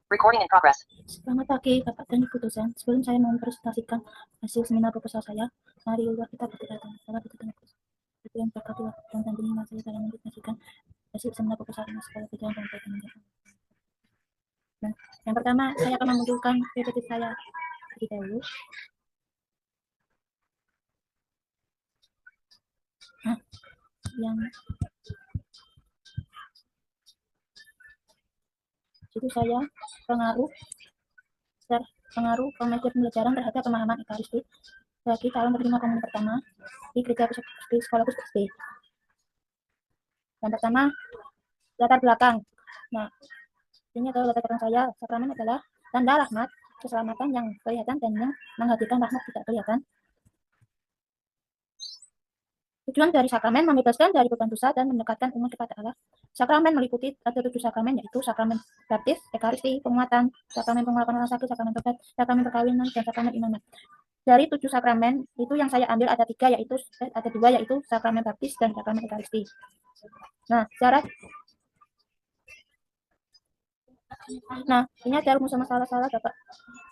Recording in progress. Selamat pagi, Bapak dan Ibu dosen. Sebelum saya mempresentasikan hasil seminar proposal saya, mari kita berdatang. Salah satu itu yang berkati dan dampingi saya dalam mempresentasikan hasil seminar proposal ini supaya berjalan dengan baik dan lancar. Nah, yang pertama, saya akan memunculkan PPT saya terlebih dahulu. Nah, yang itu saya pengaruh media pembelajaran terhadap pemahaman Ekaristi bagi calon penerima komunitas pertama di gereja di sekolah khusus SD. Yang pertama, latar belakang. Nah, ini adalah latar belakang saya. Sakramen adalah tanda rahmat, keselamatan yang kelihatan dan yang menghadirkan rahmat tidak kelihatan. Tujuan dari sakramen membebaskan dari beban dosa dan mendekatkan umat kepada Allah. Sakramen meliputi ada 7 sakramen, yaitu sakramen baptis, ekaristi, penguatan, sakramen penguatan orang sakit, sakramen tobat, sakramen perkawinan, dan sakramen imamat. Dari 7 sakramen itu yang saya ambil ada 3, yaitu ada 2, yaitu sakramen baptis dan sakramen ekaristi. Nah, ini ada rumus masalah Bapak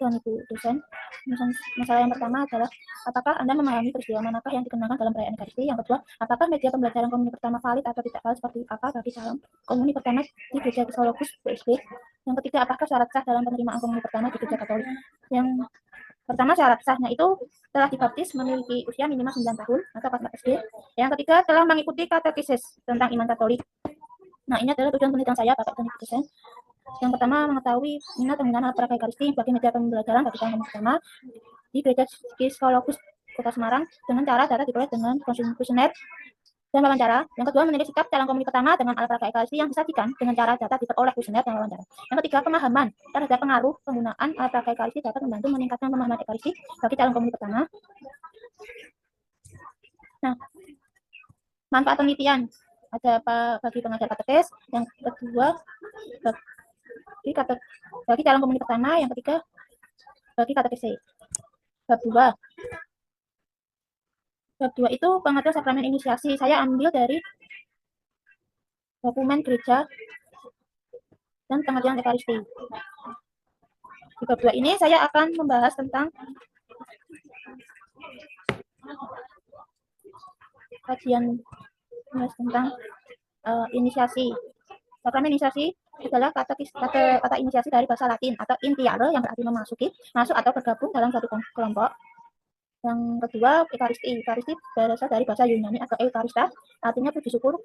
dan Ibu dosen. Masalah yang pertama adalah, apakah Anda memahami peristiwa manakah yang dikenakan dalam perayaan Ekaristi? Yang kedua, apakah media pembelajaran komuni pertama valid atau tidak valid seperti apa bagi calon komuni pertama di gereja psikologus BSD? Yang ketiga, apakah syarat sah dalam penerimaan komuni pertama di gereja Katolik? Yang pertama, syarat sahnya itu telah dibaptis, memiliki usia minimal 9 tahun atau 14 SD. Yang ketiga, telah mengikuti katekisis tentang iman Katolik. Nah, ini adalah tujuan penelitian saya, Bapak dan Ibu dosen. Yang pertama, mengetahui minat penggunaan alat peragai Ekaristi bagi media pembelajaran bagi calon pertama di gereja psikologus Kota Semarang dengan cara data diperoleh dengan kuesioner dan wawancara. Yang kedua, menilai sikap calon komuni pertama dengan alat peragai Ekaristi yang disajikan dengan cara data diperoleh kuesioner dan wawancara. Yang ketiga, pemahaman terhadap pengaruh penggunaan alat peragai Ekaristi dapat membantu meningkatkan pemahaman Ekaristi bagi calon komuni pertama. Nah, manfaat penelitian ada bagi pengajar katekes. Yang kedua, bagi calon komuni pertama. Yang ketiga, bagi katekese. Bab 2 itu pengertian sakramen inisiasi. Saya ambil dari dokumen gereja dan pengertian Ekaristi. Di bab 2 ini saya akan membahas tentang kajian tentang inisiasi. Sakramen inisiasi adalah kata inisiasi dari bahasa Latin atau initiare yang berarti memasuki, masuk atau bergabung dalam suatu kelompok. Yang kedua, Ekaristi. Ekaristi berasal dari bahasa Yunani atau Eukarista, artinya puji syukur.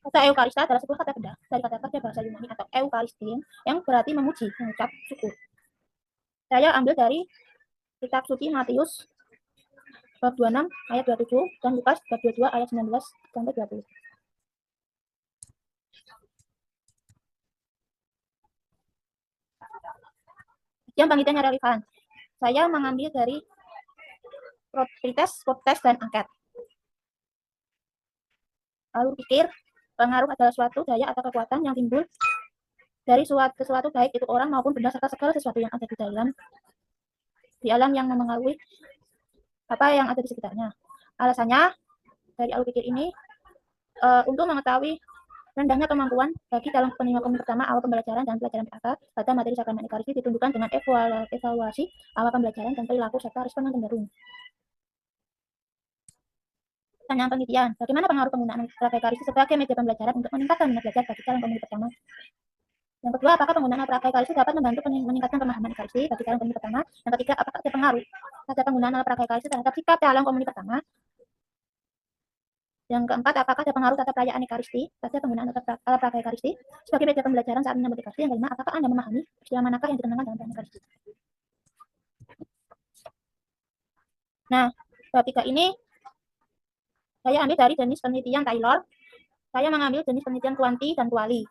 Kata Eukarista adalah sebuah kata benda dari kata kerja bahasa Yunani atau Eukaristin yang berarti memuji, mengucap syukur. Saya ambil dari kitab suci Matius bab 26 ayat 27 dan Lukas bab 22 ayat 19 sampai 20. Yang penelitiannya relevan. Saya mengambil dari pretest, dan angket. Lalu pikir, pengaruh adalah suatu daya atau kekuatan yang timbul dari sesuatu baik itu orang maupun benda serta segala sesuatu yang ada di alam yang memengaruhi apa yang ada di sekitarnya. Alasannya dari alur pikir ini untuk mengetahui rendahnya kemampuan bagi calon penerima komuni pertama awal pembelajaran dan pelajaran PAK pada materi sakramen Ekaristi ditunjukkan dengan evaluasi awal pembelajaran dan perilaku serta respon yang cenderung. Pertanyaan penelitian, bagaimana pengaruh penggunaan alat Ekaristi sebagai media pembelajaran untuk meningkatkan minat belajar bagi calon komuni pertama? Yang kedua, apakah penggunaan alat Ekaristi dapat membantu meningkatkan pemahaman Ekaristi bagi calon komuni pertama? Yang ketiga, apakah ada pengaruh pada penggunaan alat Ekaristi terhadap sikap calon komuni pertama? Yang keempat, apakah ada pengaruh terhadap perayaan Ekaristi pada penggunaan alat peragai Ekaristi sebagai media pembelajaran saat menyambut Ekaristi? Yang kelima, apakah Anda memahami peristiwa manakah yang dikenakan dalam perayaan Ekaristi? Nah, bab 3 ini saya ambil dari jenis penelitian Taylor. Saya mengambil jenis penelitian kuanti dan kuali.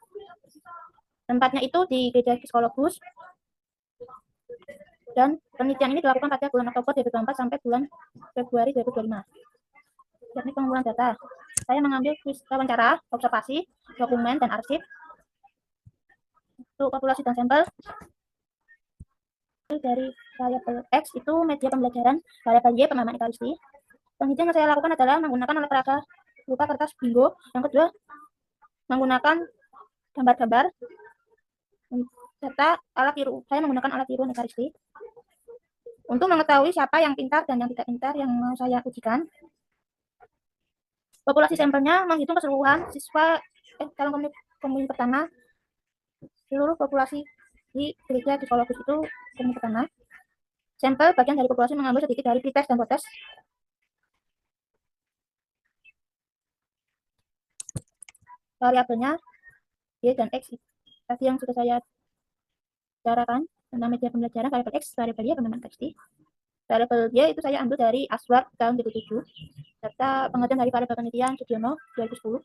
Tempatnya itu di gereja psikologus. Dan penelitian ini dilakukan pada bulan Oktober 2024 sampai bulan Februari 2025. Teknik pengumpulan data. Saya mengambil wawancara, observasi, dokumen, dan arsip. Untuk populasi dan sampel dari variabel X itu media pembelajaran, variabel Y pemahaman Ekaristi. Penelitian yang saya lakukan adalah menggunakan alat peraga berupa kertas bingo. Yang kedua, menggunakan gambar-gambar serta alat tiru. Saya menggunakan alat tiru Nekaristi untuk mengetahui siapa yang pintar dan yang tidak pintar yang mau saya ujikan. Populasi sampelnya menghitung keseluruhan siswa calon komuni pertama, seluruh populasi di gereja psikologis itu komuni pertama. Sampel bagian dari populasi mengambil sedikit dari pretest dan potes. Variabelnya Y dan X tadi yang sudah saya bicarakan tentang media pembelajaran. Variabel X, variabel Y pengembangan teksti. Variabel Y itu saya ambil dari Aswad tahun 2007 serta pengertian dari variabel penelitian Sugiono 2010.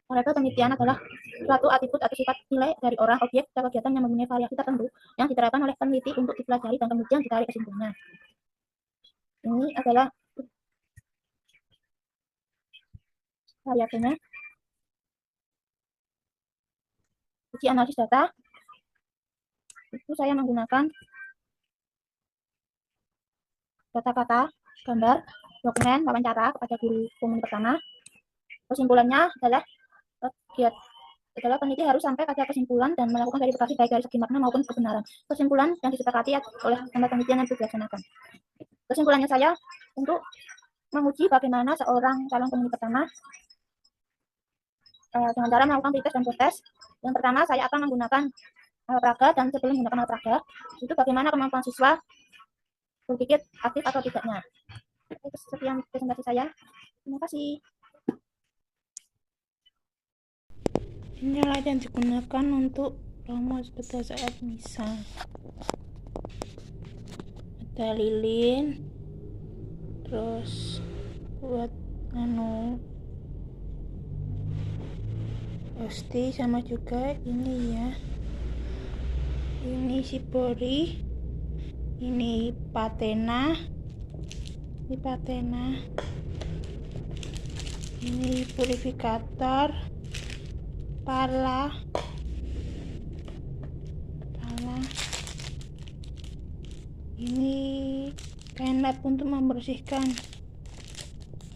Variabel penelitian adalah suatu atribut atau sifat nilai dari orang, objek, atau kegiatan yang mempunyai variasi tertentu yang diterapkan oleh peneliti untuk dipelajari dan kemudian ditarik kesimpulannya. Ini adalah variabelnya. Uji analisis data itu saya menggunakan kata-kata, gambar, dokumen, wawancara kepada guru komuni pertama. Kesimpulannya adalah peneliti harus sampai pada kesimpulan dan melakukan verifikasi baik dari segi makna maupun kebenaran. Kesimpulan yang disepakati oleh tempat penelitian yang dilaksanakan. Kesimpulannya saya untuk menguji bagaimana seorang calon komuni pertama dengan cara melakukan pretest dan post-test. Yang pertama saya akan menggunakan alat peraga, dan sebelum menggunakan alat peraga itu bagaimana kemampuan siswa berpikir aktif atau tidaknya. Sekian presentasi saya. Terima kasih. Ini alat yang digunakan untuk rumus pada saat misa. Ada lilin, terus buat hosti, sama juga ini ya, ini shibori, ini patena, ini purifikator, pala, ini kain lap untuk membersihkan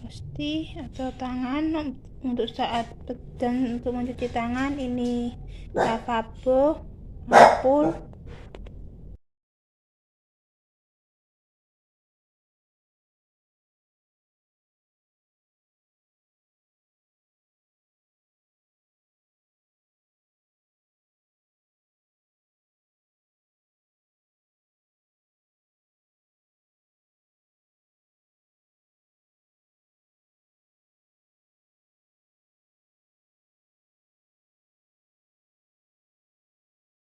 hosti atau tangan untuk saat dan untuk mencuci tangan. Ini lavabo, ampul,